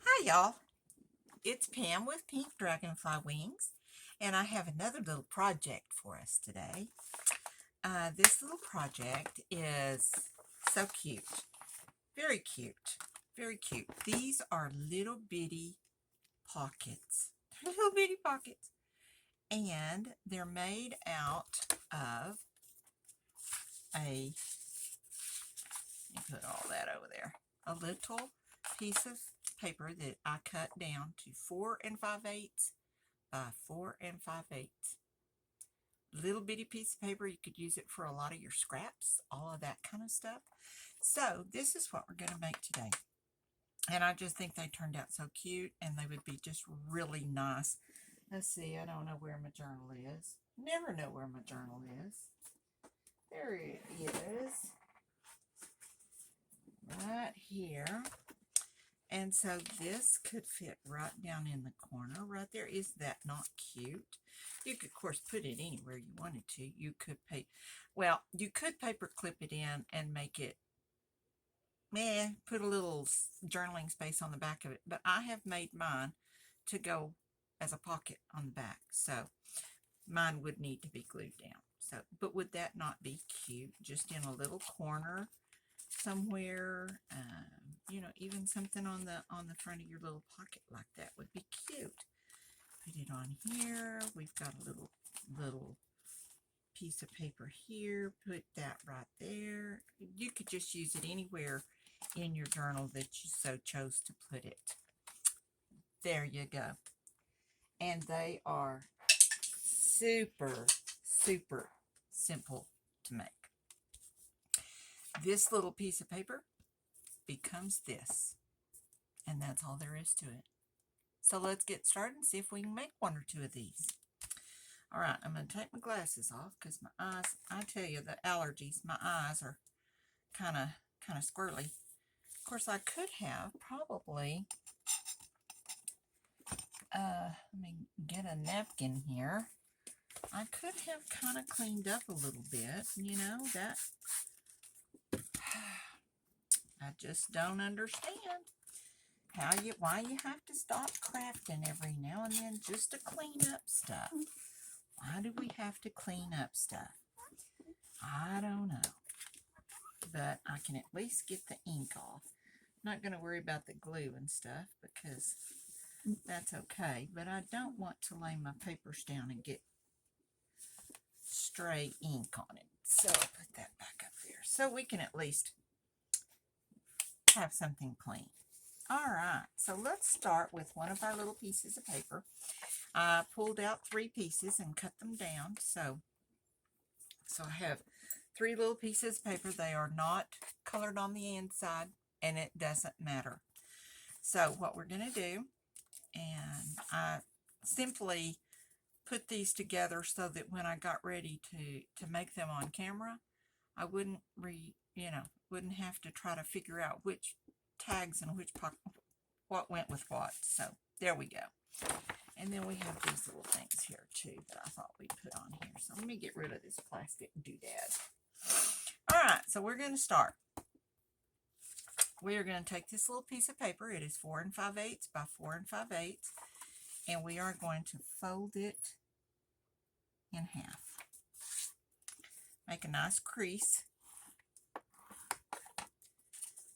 Hi, y'all. It's Pam with Pink Dragonfly Wings, and I have another little project for us today. This little project is so cute. Very cute. Very cute. These are little bitty pockets. They're little bitty pockets. And they're made out of a, let me put all that over there, a little piece of paper that I cut down to 4 5/8 by 4 5/8. Little bitty piece of paper. You could use it for a lot of your scraps, all of that kind of stuff. So this is what we're going to make today. And I just think they turned out so cute, and they would be just really nice. Let's see, I don't know where my journal is. Never know where my journal is. There it is. Right here. And so this could fit right down in the corner right there. Is that not cute? You could, of course, put it anywhere you wanted to. You could you could paper clip it in and make it, put a little journaling space on the back of it. But I have made mine to go as a pocket on the back. So mine would need to be glued down. So, but would that not be cute? Just in a little corner somewhere, even something on the front of your little pocket like that would be cute. Put it on here. We've got a little piece of paper here. Put that right there. You could just use it anywhere in your journal that you so chose to put it. There you go. And they are super, super simple to make. This little piece of paper becomes this, and that's all there is to it. So let's get started and see if we can make one or two of these. All right, I'm going to take my glasses off because my eyes, I tell you, the allergies, my eyes are kind of squirrely. Of course, I could have probably, let me get a napkin here. I could have kind of cleaned up a little bit, that I just don't understand why you have to stop crafting every now and then just to clean up stuff. Why do we have to clean up stuff? I don't know. But I can at least get the ink off. I'm not going to worry about the glue and stuff because that's okay. But I don't want to lay my papers down and get stray ink on it. So I'll put that back up there so we can at least have something clean. All right, so let's start with one of our little pieces of paper. I pulled out 3 pieces and cut them down. So I have 3 little pieces of paper. They are not colored on the inside, and it doesn't matter. So what we're going to do, and I simply put these together so that when I got ready to make them on camera, I wouldn't have to try to figure out which tags and what went with what. So there we go. And then we have these little things here too that I thought we'd put on here. So let me get rid of this plastic doodad. All right, so we're going to start. We are going to take this little piece of paper. It is 4 5/8 by 4 5/8, and we are going to fold it in half. Make a nice crease.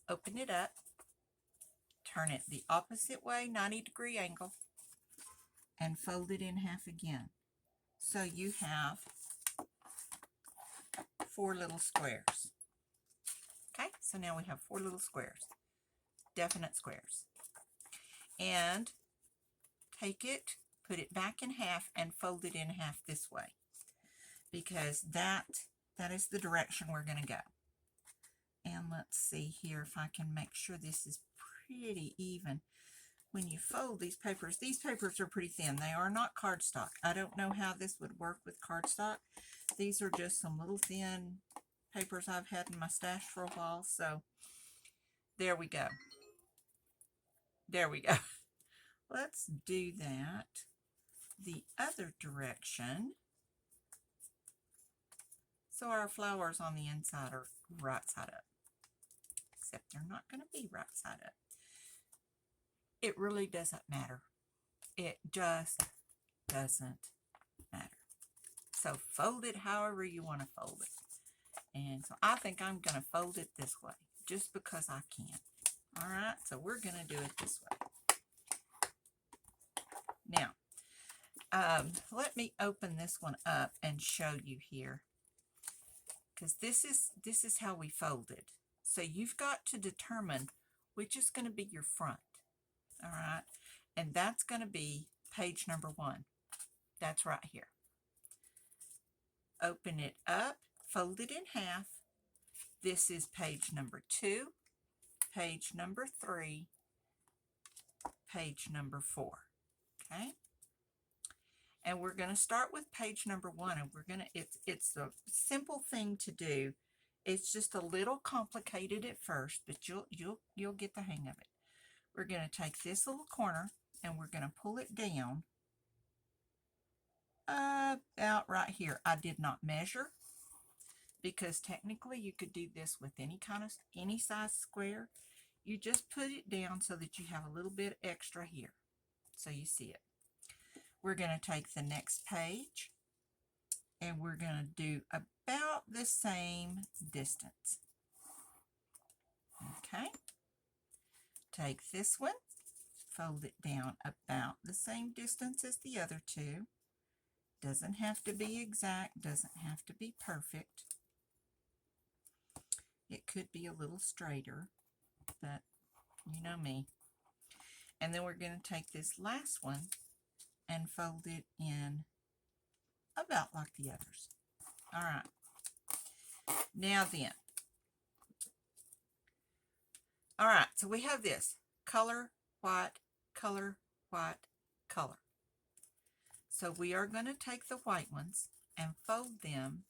Open it up. Turn it the opposite way, 90-degree angle, and fold it in half again. So you have 4 little squares. Okay, so now we have 4 little squares, definite squares. And take it, put it back in half, and fold it in half this way, because that is the direction we're going to go. And let's see here if I can make sure this is pretty even. When you fold these papers are pretty thin. They are not cardstock. I don't know how this would work with cardstock. These are just some little thin papers I've had in my stash for a while. So there we go. There we go. Let's do that the other direction. So our flowers on the inside are right side up. Except they're not going to be right side up. it really doesn't matter. It just doesn't matter. So fold it however you want to fold it. And so I think I'm going to fold it this way just because I can. All right, so we're going to do it this way. Now, let me open this one up and show you here, because this is how we fold it. So you've got to determine which is going to be your front. All right, and that's going to be page number 1. That's right here. Open it up, fold it in half. This is page number 2, page number 3, page number 4. Okay, and we're going to start with page number 1, and we're going to, it's a simple thing to do. It's just a little complicated at first, but you'll get the hang of it. We're going to take this little corner and we're going to pull it down about right here. I did not measure because technically you could do this with any size square. You just put it down so that you have a little bit extra here, so you see it. We're going to take the next page and we're going to do about the same distance. Okay, take this one, fold it down about the same distance as the other two. Doesn't have to be exact, doesn't have to be perfect. It could be a little straighter, but you know me. And then we're going to take this last one and fold it in about like the others. All right. Now then. All right, so we have this color, white, color, white, color. So we are going to take the white ones and fold them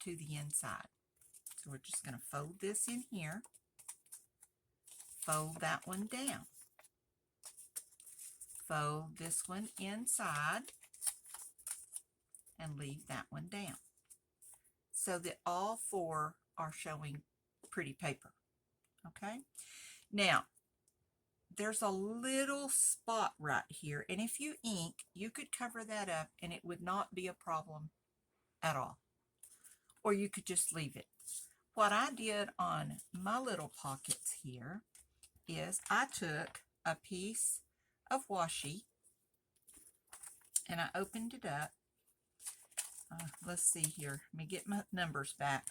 to the inside. So we're just going to fold this in here, fold that one down, fold this one inside, and leave that one down, so that all 4 are showing pretty paper. Okay, now there's a little spot right here, and if you ink, you could cover that up and it would not be a problem at all, or you could just leave it. What I did on my little pockets here is I took a piece of washi and I opened it up. Let's see here. Let me get my numbers back.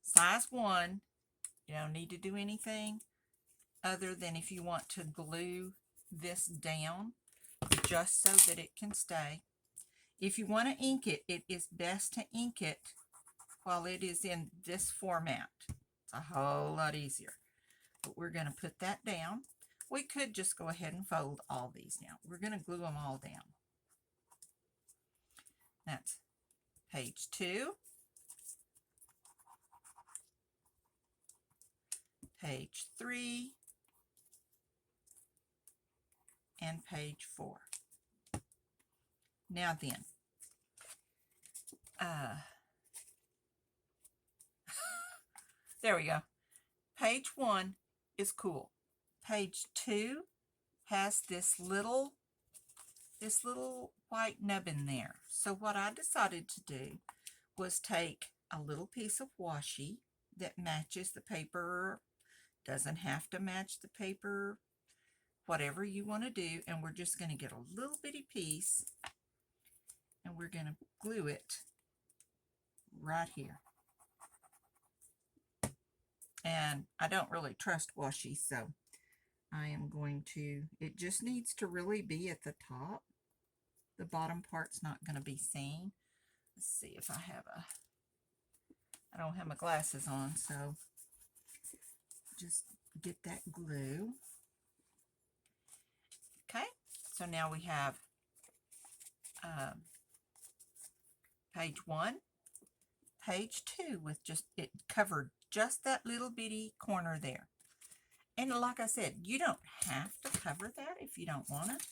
Size 1, you don't need to do anything other than if you want to glue this down just so that it can stay. If you want to ink it, it is best to ink it while it is in this format. It's a whole lot easier. But we're going to put that down. We could just go ahead and fold all these now. We're going to glue them all down. That's page 2, page 3, and page 4. Now then, there we go. Page 1 is cool. Page 2 has this little white nub in there. So what I decided to do was take a little piece of washi that matches the paper. Doesn't have to match the paper, whatever you want to do, and we're just going to get a little bitty piece and we're going to glue it right here. And I don't really trust washi, so I am going to, it just needs to really be at the top. The bottom part's not going to be seen. Let's see if I have I don't have my glasses on, so just get that glue. Okay, so now we have page 1, page 2 with just, it covered just that little bitty corner there. And like I said, you don't have to cover that if you don't want to.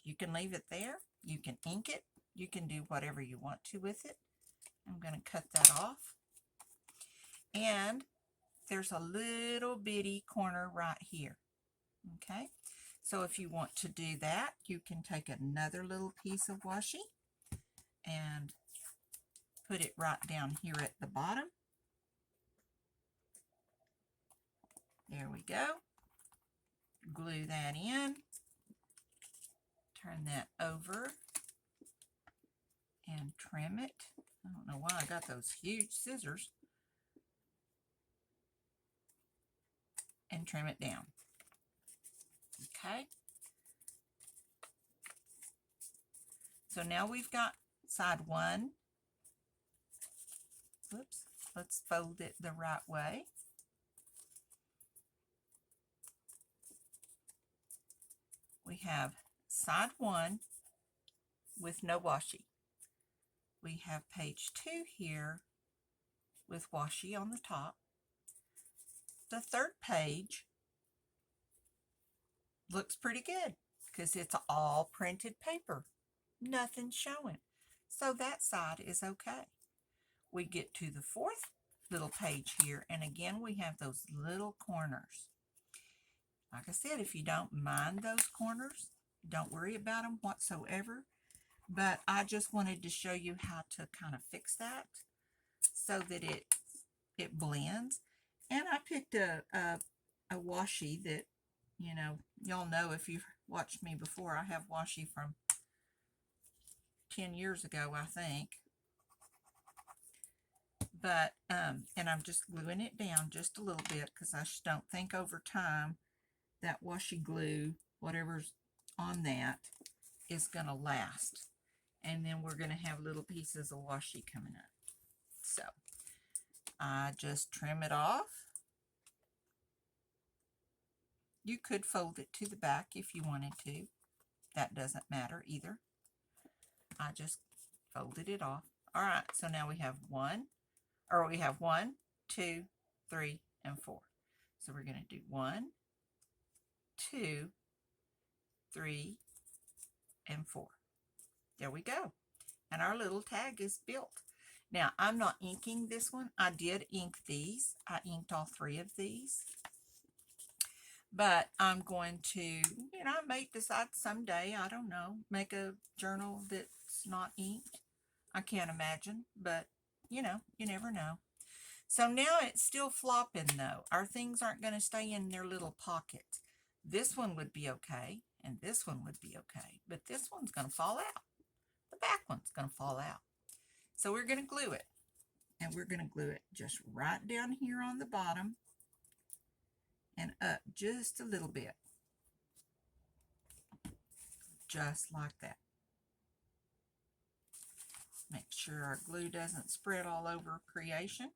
You can leave it there. You can ink it. You can do whatever you want to with it. I'm going to cut that off. And there's a little bitty corner right here. Okay, So if you want to do that, you can take another little piece of washi and put it right down here at the bottom. There we go. Glue that in. Turn that over and trim it. I don't know why I got those huge scissors. And trim it down. Okay. So now we've got side one. Whoops. Let's fold it the right way. We have side one with no washi. We have page 2 here with washi on the top. The third page looks pretty good because it's all printed paper. Nothing showing. So that side is okay. We get to the fourth little page here, and again we have those little corners. Like I said, if you don't mind those corners, don't worry about them whatsoever. But I just wanted to show you how to kind of fix that so that it blends. And I picked a washi that, you know, y'all know if you've watched me before, I have washi from 10 years ago, I think. But, and I'm just gluing it down just a little bit because I just don't think over time that washi glue, whatever's on that, is going to last. And then we're going to have little pieces of washi coming up. So, I just trim it off. You could fold it to the back if you wanted to. That doesn't matter either. I just folded it off. All right, so now we have one, 2, 3, and 4. So we're going to do 1, 2, 3, and 4. There we go. And our little tag is built. Now, I'm not inking this one. I did ink these. I inked all 3 of these. But I'm going to, you know, I may decide someday, I don't know, make a journal that's not inked. I can't imagine, but, you know, you never know. So now it's still flopping, though. Our things aren't going to stay in their little pockets. This one would be okay, and this one would be okay, but this one's going to fall out. The back one's going to fall out. So we're going to glue it, and we're going to glue it just right down here on the bottom and up just a little bit. Just like that. Make sure our glue doesn't spread all over creation.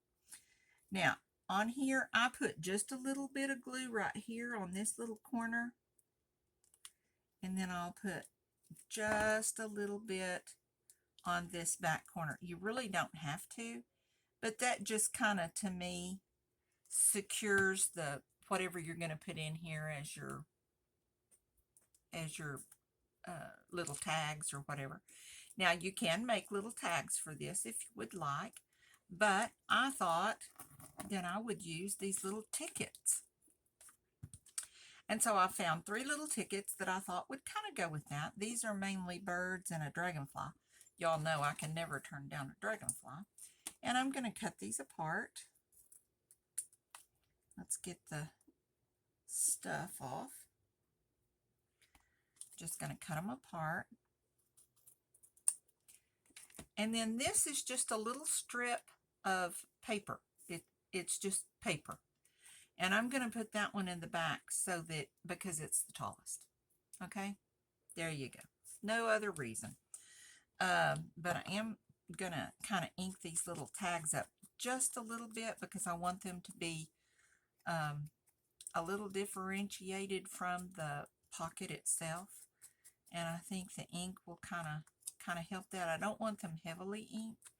Now, on here, I put just a little bit of glue right here on this little corner. And then I'll put just a little bit on this back corner. You really don't have to, but that just kind of, to me, secures the whatever you're going to put in here as your little tags or whatever. Now, you can make little tags for this if you would like, but I thought that I would use these little tickets. And so I found 3 little tickets that I thought would kind of go with that. These are mainly birds and a dragonfly. Y'all know I can never turn down a dragonfly. And I'm going to cut these apart. Let's get the stuff off. Just going to cut them apart. And then this is just a little strip of paper. It's just paper. And I'm going to put that one in the back so that, because it's the tallest. Okay? There you go. No other reason. But I am going to kind of ink these little tags up just a little bit because I want them to be a little differentiated from the pocket itself. And I think the ink will kind of help that. I don't want them heavily inked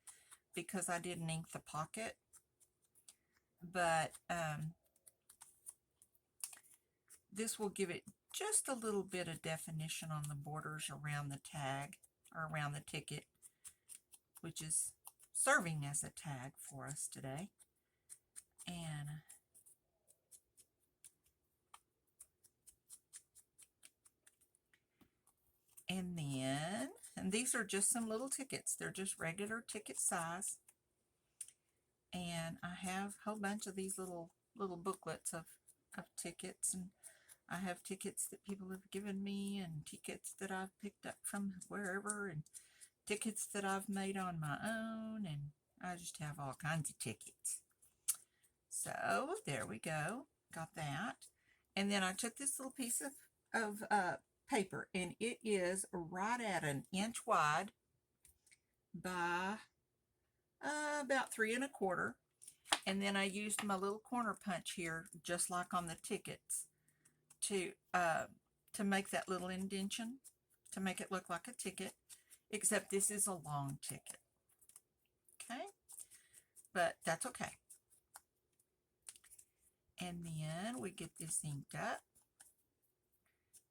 because I didn't ink the pocket. But this will give it just a little bit of definition on the borders around the tag or around the ticket, which is serving as a tag for us today. And these are just some little tickets. They're just regular ticket size. And I have a whole bunch of these little booklets of tickets, and I have tickets that people have given me, and tickets that I've picked up from wherever, and tickets that I've made on my own, and I just have all kinds of tickets. So there we go, got that. And then I took this little piece of paper, and it is right at 1 inch wide by about 3 1/4. And then I used my little corner punch here, just like on the tickets, to make that little indentation, to make it look like a ticket, except this is a long ticket. Okay, but that's okay. And then we get this inked up,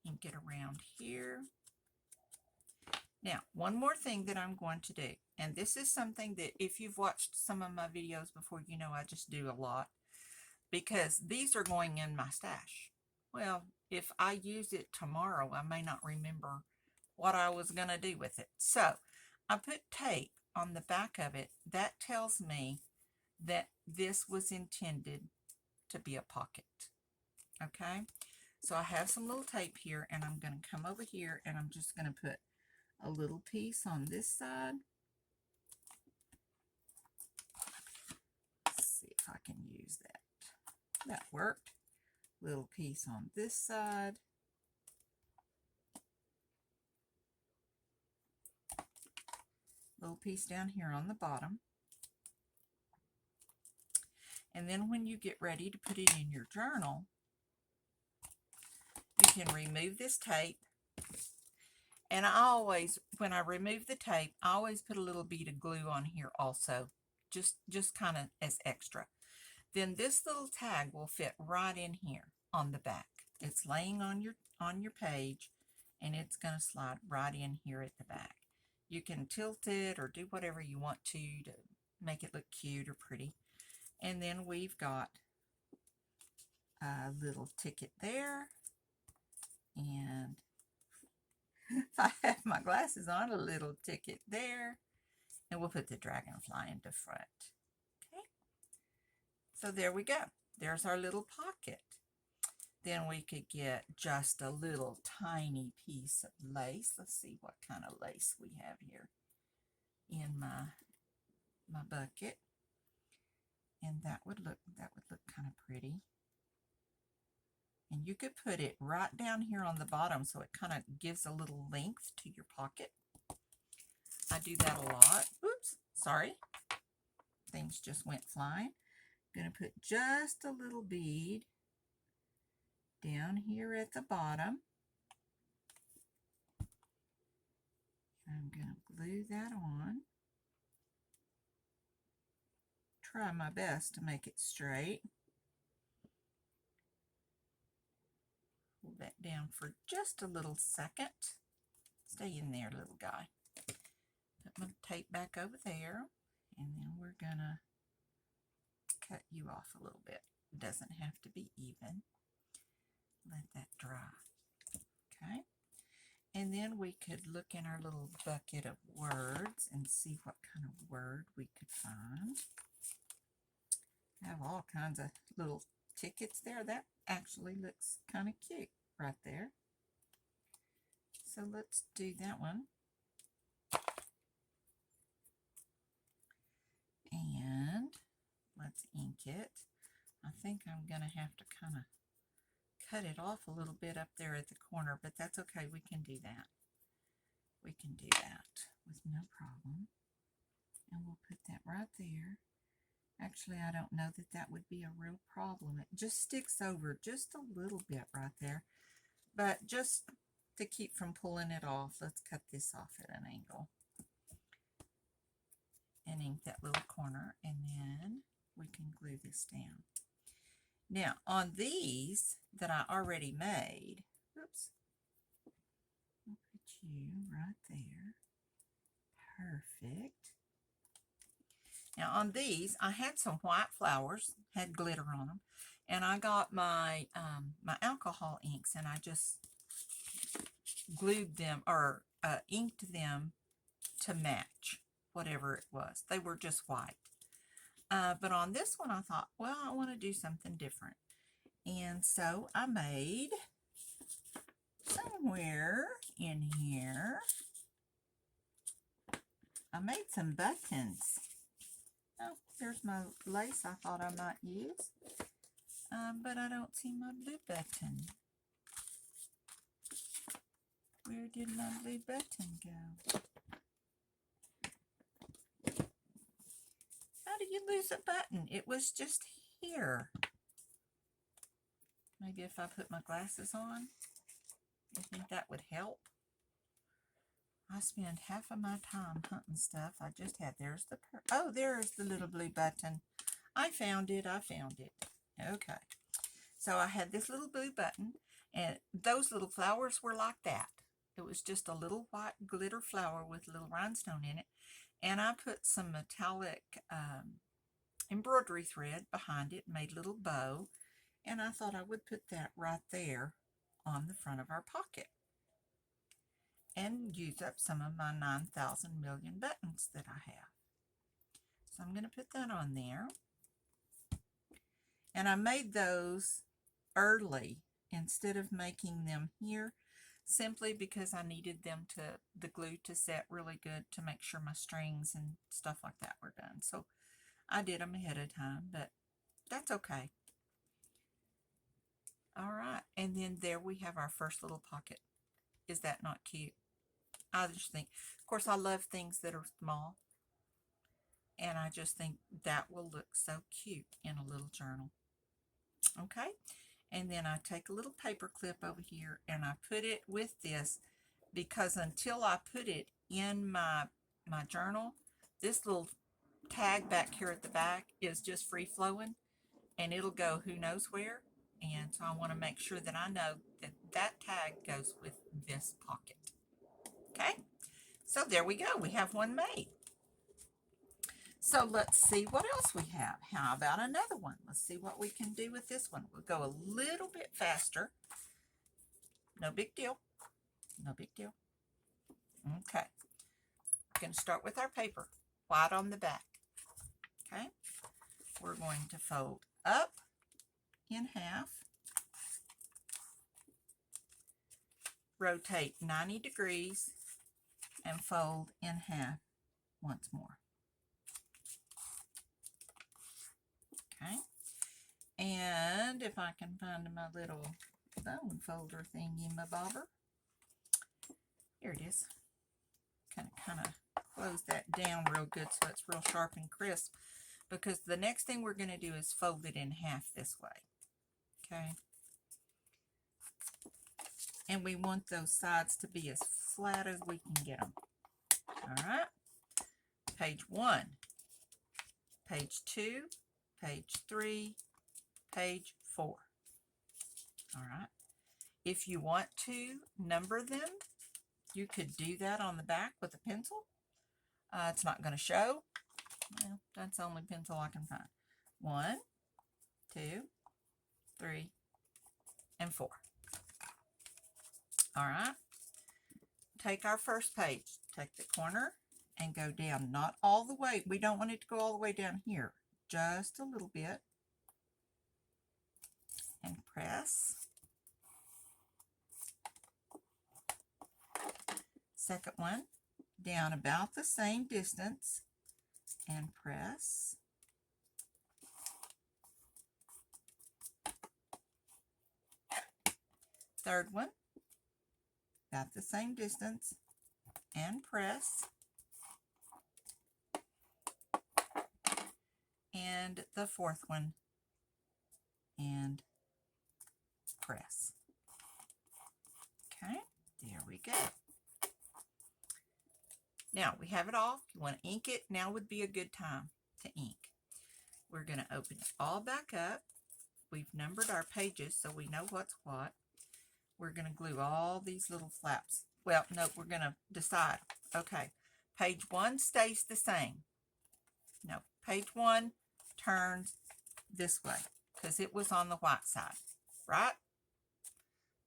ink it around here. Now, one more thing that I'm going to do, and this is something that if you've watched some of my videos before, you know I just do a lot, because these are going in my stash. Well, if I use it tomorrow, I may not remember what I was going to do with it. So I put tape on the back of it. That tells me that this was intended to be a pocket. Okay, so I have some little tape here, and I'm going to come over here, and I'm just going to put a little piece on this side. Let's see if I can use that. That worked. Little piece on this side. Little piece down here on the bottom. And then when you get ready to put it in your journal, you can remove this tape. And I always, when I remove the tape, I always put a little bead of glue on here also, just kind of as extra. Then this little tag will fit right in here on the back. It's laying on your page, and it's going to slide right in here at the back. You can tilt it or do whatever you want to make it look cute or pretty. And then we've got a little ticket there, and if I have my glasses on, a little ticket there, and we'll put the dragonfly in the front. Okay, so there we go. There's our little pocket. Then we could get just a little tiny piece of lace. Let's see what kind of lace we have here in my bucket. And that would look kind of pretty. And you could put it right down here on the bottom, so it kind of gives a little length to your pocket. I do that a lot. Oops, sorry. Things just went flying. I'm going to put just a little bead down here at the bottom. I'm going to glue that on. Try my best to make it straight. Hold that down for just a little second. Stay in there, little guy. Put my tape back over there, and then we're going to cut you off a little bit. It doesn't have to be even. Let that dry. Okay. And then we could look in our little bucket of words and see what kind of word we could find. I have all kinds of little tickets there. That actually looks kind of cute right there. So let's do that one. And let's ink it. I think I'm going to have to kind of cut it off a little bit up there at the corner, but that's okay. We can do that. We can do that with no problem. And we'll put that right there. Actually, I don't know that that would be a real problem. It just sticks over just a little bit right there. But just to keep from pulling it off, let's cut this off at an angle. And ink that little corner, and then we can glue this down. Now, on these that I already made, oops, I'll put you right there. Perfect. Now, on these, I had some white flowers, had glitter on them, and I got my my alcohol inks, and I just glued them or inked them to match whatever it was. They were just white. But on this one, I thought, well, I want to do something different. And so I made somewhere in here, I made some buttons. Oh, there's my lace I thought I might use. But I don't see my blue button. Where did my blue button go? How do you lose a button? It was just here. Maybe if I put my glasses on, you think that would help? I spend half of my time hunting stuff. I just had, there's the, oh, there's the little blue button. I found it. Okay. So I had this little blue button, and those little flowers were like that. It was just a little white glitter flower with a little rhinestone in it. And I put some metallic embroidery thread behind it, made a little bow. And I thought I would put that right there on the front of our pocket and use up some of my 9,000 million buttons that I have. So I'm going to put that on there. And I made those early instead of making them here, simply because I needed them to, the glue to set really good to make sure my strings and stuff like that were done. So I did them ahead of time, but that's okay. All right, and then there we have our first little pocket. Is that not cute? I just think, of course, I love things that are small, and I just think that will look so cute in a little journal. Okay, and then I take a little paper clip over here and I put it with this, because until I put it in my journal, this little tag back here at the back is just free flowing, and it'll go who knows where. And so I want to make sure that I know that that tag goes with this pocket. Okay, so there we go. We have one made. So let's see what else we have. How about another one? Let's see what we can do with this one. We'll go a little bit faster. No big deal. No big deal. Okay. We're going to start with our paper. White on the back. Okay. We're going to fold up in half. Rotate 90 degrees and fold in half once more. Okay, and if I can find my little bone folder thingy, my bobber, here it is. Kind of close that down real good so it's real sharp and crisp, because the next thing we're going to do is fold it in half this way. Okay, and we want those sides to be as flat as we can get them. All right, page 1, page 2, page 3, page 4. All right. If you want to number them, you could do that on the back with a pencil. It's not going to show. Well, that's the only pencil I can find. 1, 2, 3, and 4. All right. Take our first page. Take the corner and go down. Not all the way. We don't want it to go all the way down here. Just a little bit. And press. Second one, down about the same distance and press. Third one, about the same distance and press. And the fourth one and press. Okay, there we go. Now we have it all. If you want to ink it, now would be a good time to ink. We're going to open it all back up. We've numbered our pages so we know what's what. We're going to glue all these little flaps. Well, no, we're going to decide. Okay, page 1 stays the same. No, page 1 turns this way because it was on the white side, right?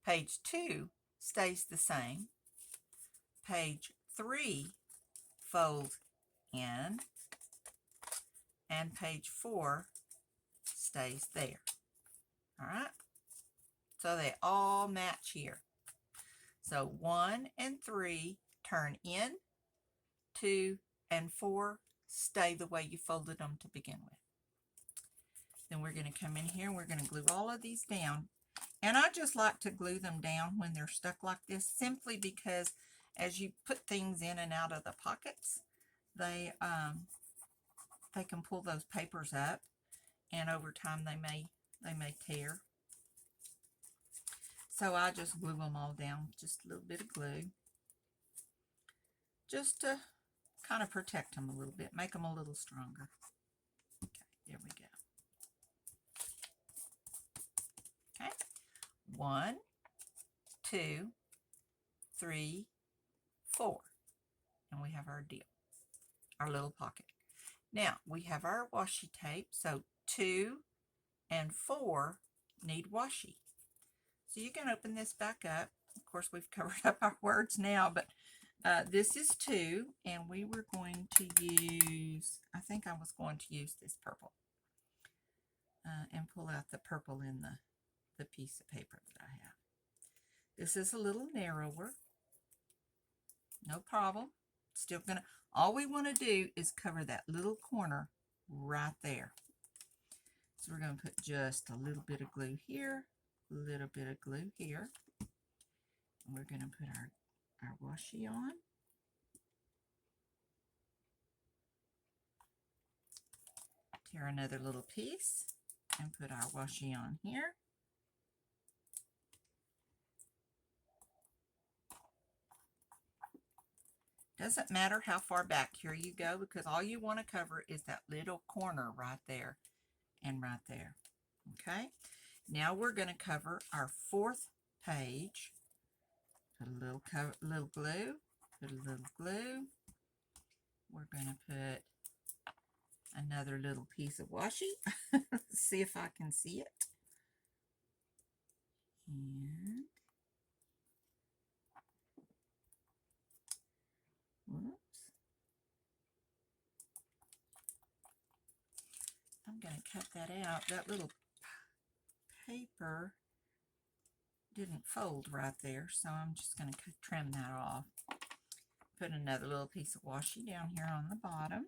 Page 2 stays the same. Page 3 fold in, and page 4 stays there. All right, so they all match here. So 1 and 3 turn in, 2 and 4 stay the way you folded them to begin with. Then we're going to come in here and we're going to glue all of these down. And I just like to glue them down when they're stuck like this, simply because as you put things in and out of the pockets, they can pull those papers up, and over time they may tear. So I just glue them all down, just a little bit of glue, just to kind of protect them a little bit, make them a little stronger. Okay, there we go. Okay, 1, 2, 3, 4, and we have our deal, our little pocket. Now we have our washi tape, so 2 and 4 need washi. So you can open this back up. Of course, we've covered up our words now, but this is 2, and we were going to use, I think I was going to use this purple, and pull out the purple in the piece of paper that I have. This is a little narrower. No problem. Still gonna, all we want to do is cover that little corner right there. So we're going to put just a little bit of glue here, a little bit of glue here. And we're going to put our washi on. Tear another little piece and put our washi on here. Doesn't matter how far back, here you go, because all you want to cover is that little corner right there and right there. Okay, now we're going to cover our 4th page. Put a little glue, put a little glue. We're going to put another little piece of washi. See if I can see it. And whoops. I'm going to cut that out. That little paper didn't fold right there, so I'm just going to trim that off. Put another little piece of washi down here on the bottom.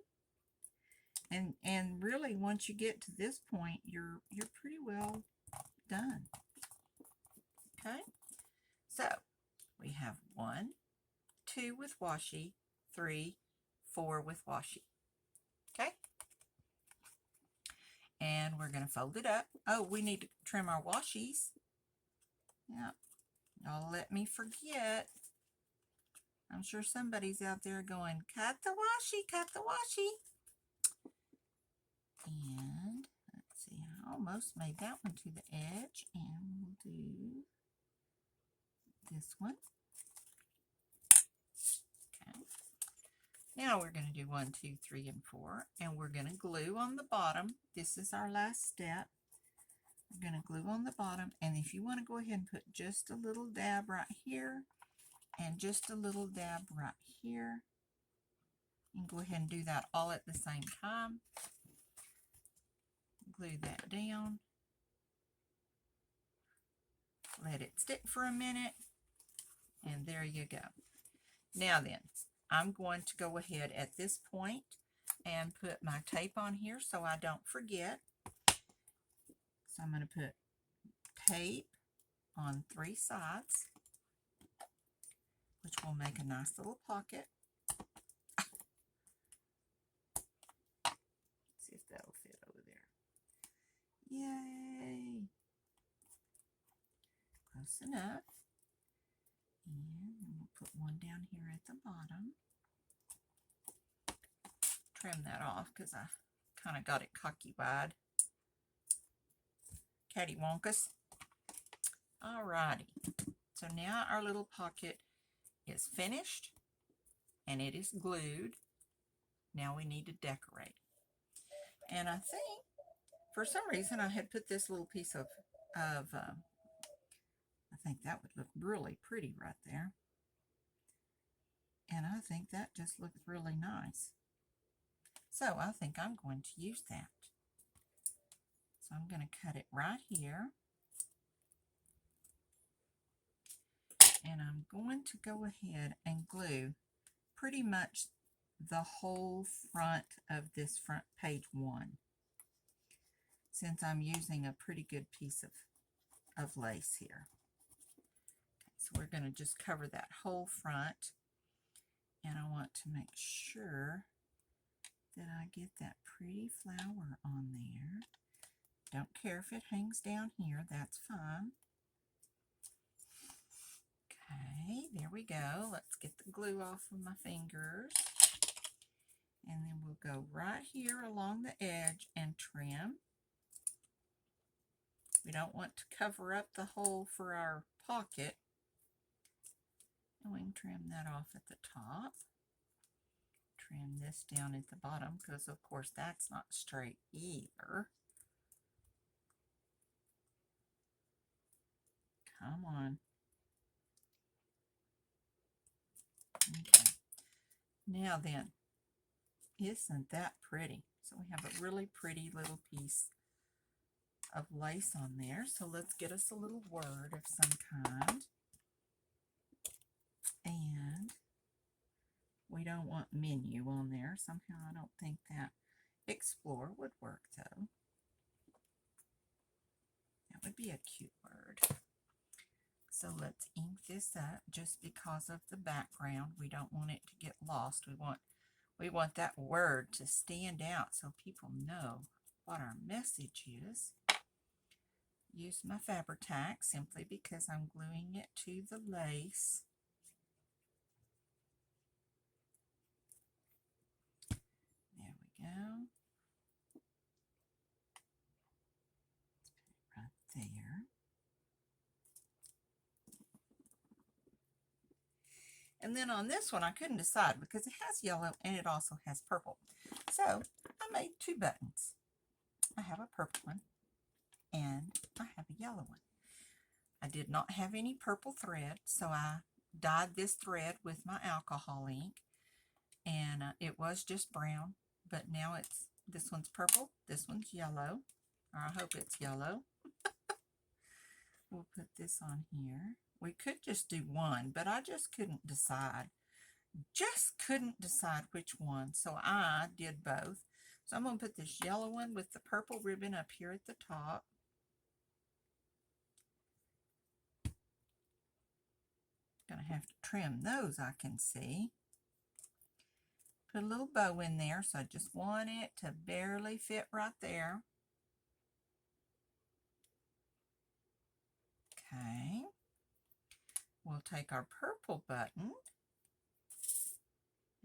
And really, once you get to this point, you're pretty well done. Okay, so we have 1, 2 with washi, 3, 4 with washi. Okay, and we're going to fold it up. Oh, we need to trim our washies. Yeah, y'all let me forget. I'm sure somebody's out there going, cut the washi, cut the washi. And let's see, I almost made that one to the edge, and we'll do this one. Okay. Now we're going to do 1, 2, 3, and 4, and we're going to glue on the bottom. This is our last step. We're going to glue on the bottom, and if you want to go ahead and put just a little dab right here, and just a little dab right here, and go ahead and do that all at the same time. Glue that down. Let it stick for a minute, and there you go. Now then, I'm going to go ahead at this point and put my tape on here so I don't forget. So I'm going to put tape on 3 sides, which will make a nice little pocket. See if that'll fit over there. Yay! Close enough. And we'll put one down here at the bottom. Trim that off because I kind of got it cocky-wide. Catty-wonkus. Alrighty. So now our little pocket is finished and it is glued. Now we need to decorate. And I think for some reason I had put this little piece of I think that would look really pretty right there. And I think that just looks really nice. So I think I'm going to use that. So I'm going to cut it right here. And I'm going to go ahead and glue pretty much the whole front of this front page 1, since I'm using a pretty good piece of lace here. So we're going to just cover that whole front, and I want to make sure that I get that pretty flower on there. Don't care if it hangs down here, that's fine. Okay, there we go. Let's get the glue off of my fingers. And then we'll go right here along the edge and trim. We don't want to cover up the hole for our pocket. And we can trim that off at the top. Trim this down at the bottom because of course that's not straight either. Come on. Okay. Now then, isn't that pretty? So we have a really pretty little piece of lace on there. So let's get us a little word of some kind. And we don't want menu on there. Somehow I don't think that explore would work though. That would be a cute word. So let's ink this up just because of the background. We don't want it to get lost. We want that word to stand out so people know what our message is. Use my Fabri-Tac simply because I'm gluing it to the lace. There we go. Let's put it right there. And then on this one, I couldn't decide because it has yellow and it also has purple. So I made 2 buttons. I have a purple one and I have a yellow one. I did not have any purple thread, so I dyed this thread with my alcohol ink, and it was just brown, but now this one's purple, this one's yellow, or I hope it's yellow. We'll put this on here. We could just do one, but I just couldn't decide. Just couldn't decide which one, so I did both. So I'm going to put this yellow one with the purple ribbon up here at the top. Going to have to trim those, I can see. Put a little bow in there, so I just want it to barely fit right there. Okay. We'll take our purple button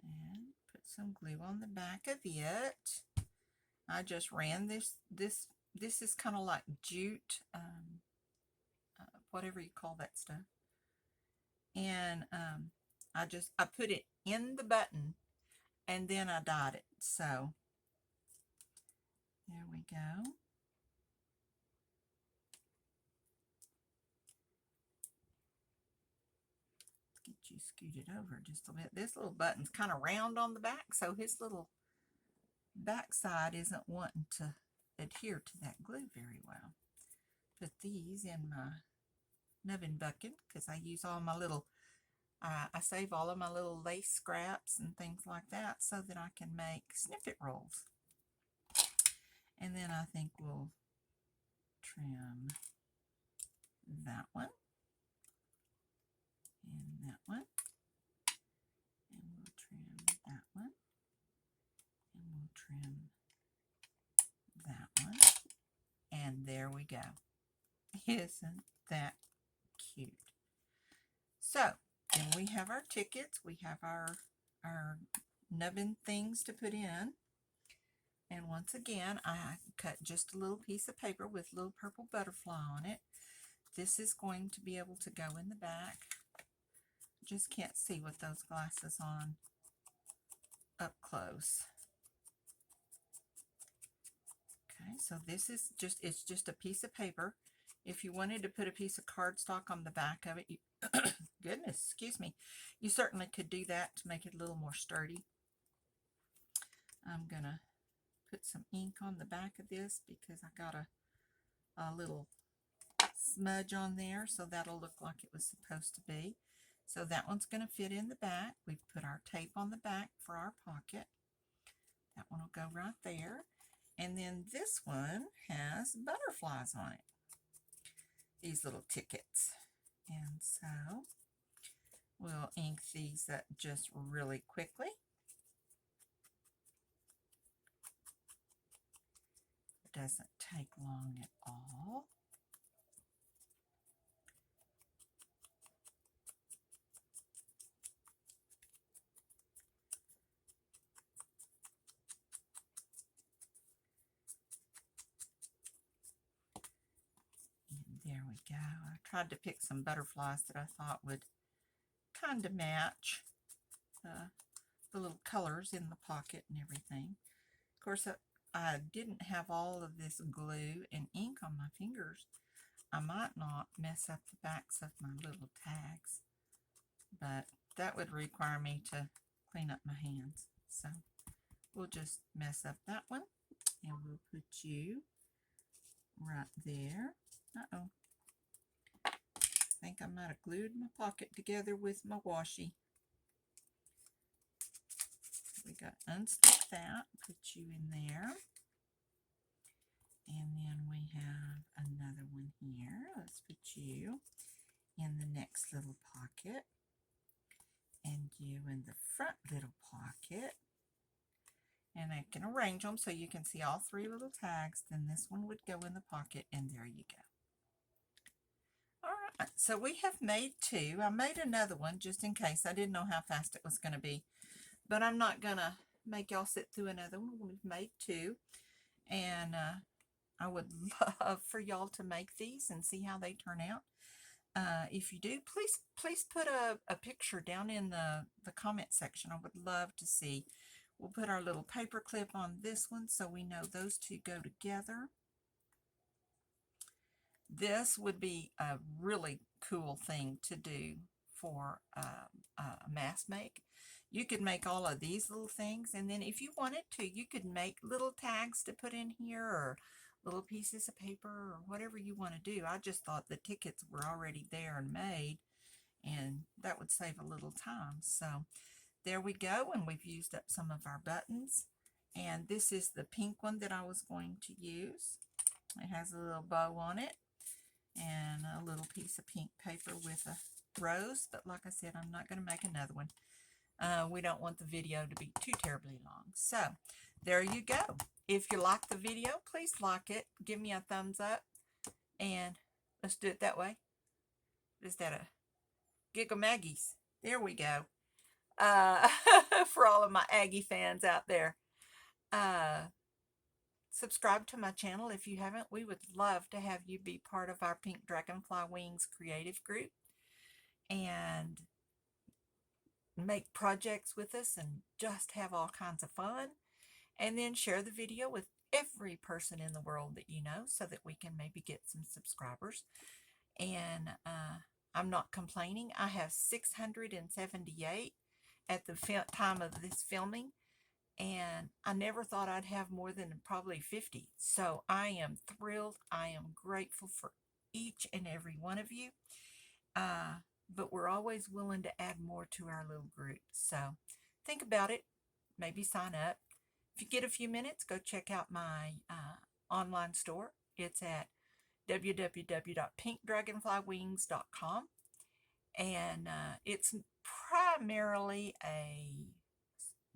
and put some glue on the back of it. I just ran this is kind of like jute, whatever you call that stuff. And I put it in the button and then I dyed it. So there we go. Get you scooted over just a bit. This little button's kind of round on the back, so his little back side isn't wanting to adhere to that glue very well. Put these in my nubbin bucket because I use all my little, I save all of my little lace scraps and things like that so that I can make snippet rolls. And then I think we'll trim that one and that one, and we'll trim that one, and we'll trim that one, and there we go. Isn't that cute? So then we have our tickets, we have our nubbin things to put in, and once again I cut just a little piece of paper with a little purple butterfly on it. This is going to be able to go in the back. Just can't see with those glasses on up close. Okay, so this is just, it's just a piece of paper, If you wanted to put a piece of cardstock on the back of it, you goodness, excuse me, you certainly could do that to make it a little more sturdy. I'm gonna put some ink on the back of this because I got a little smudge on there, so that'll look like it was supposed to be. So that one's going to fit in the back. We've put our tape on the back for our pocket. That one will go right there. And then this one has butterflies on it. These little tickets. And so we'll ink these up just really quickly. It doesn't take long at all. There we go. I tried to pick some butterflies that I thought would kind of match the little colors in the pocket and everything. Of course, I didn't have all of this glue and ink on my fingers. I might not mess up the backs of my little tags, but that would require me to clean up my hands. So we'll just mess up that one, and we'll put you right there. Uh-oh. I think I might have glued my pocket together with my washi. We got to unstick that, put you in there. And then we have another one here. Let's put you in the next little pocket. And you in the front little pocket. And I can arrange them so you can see all three little tags. Then this one would go in the pocket, and there you go. Alright, so we have made two. I made another one just in case. I didn't know how fast it was going to be. But I'm not going to make y'all sit through another one. We've made two. And I would love for y'all to make these and see how they turn out. If you do, please put a picture down in the comment section. I would love to see. We'll put our little paper clip on this one so we know those two go together. This would be a really cool thing to do for a mask make. You could make all of these little things, and then if you wanted to, you could make little tags to put in here or little pieces of paper or whatever you want to do. I just thought the tickets were already there and made, and that would save a little time. So there we go, and we've used up some of our buttons. And this is the pink one that I was going to use. It has a little bow on it and a little piece of pink paper with a rose, but like I said, I'm not going to make another one. We don't want the video to be too terribly long. So there you go. If you like the video, please like it. Give me a thumbs up. And let's do it that way. Is that a Giggle Maggies? There we go. For all of my Aggie fans out there. Subscribe to my channel if you haven't. We would love to have you be part of our Pink Dragonfly Wings creative group. And make projects with us and just have all kinds of fun. And then share the video with every person in the world that you know so that we can maybe get some subscribers. And I'm not complaining. I have 678 at the time of this filming. And I never thought I'd have more than probably 50. So I am thrilled. I am grateful for each and every one of you. But we're always willing to add more to our little group. So think about it. Maybe sign up. If you get a few minutes, go check out my online store. It's at www.pinkdragonflywings.com. And it's primarily a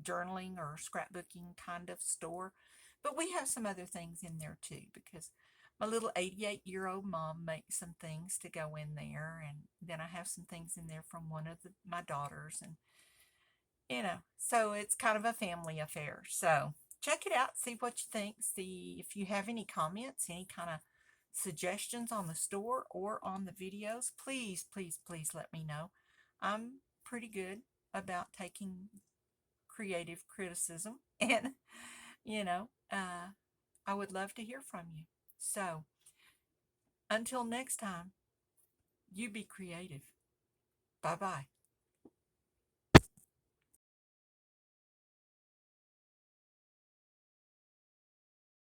journaling or scrapbooking kind of store. But we have some other things in there too, because my little 88-year-old mom makes some things to go in there, and then I have some things in there from one of my daughters, and so it's kind of a family affair. So check it out, see what you think, see if you have any comments, any kind of suggestions on the store or on the videos. Please let me know. I'm pretty good about taking creative criticism, and I would love to hear from you. So Until next time, you be creative. Bye bye.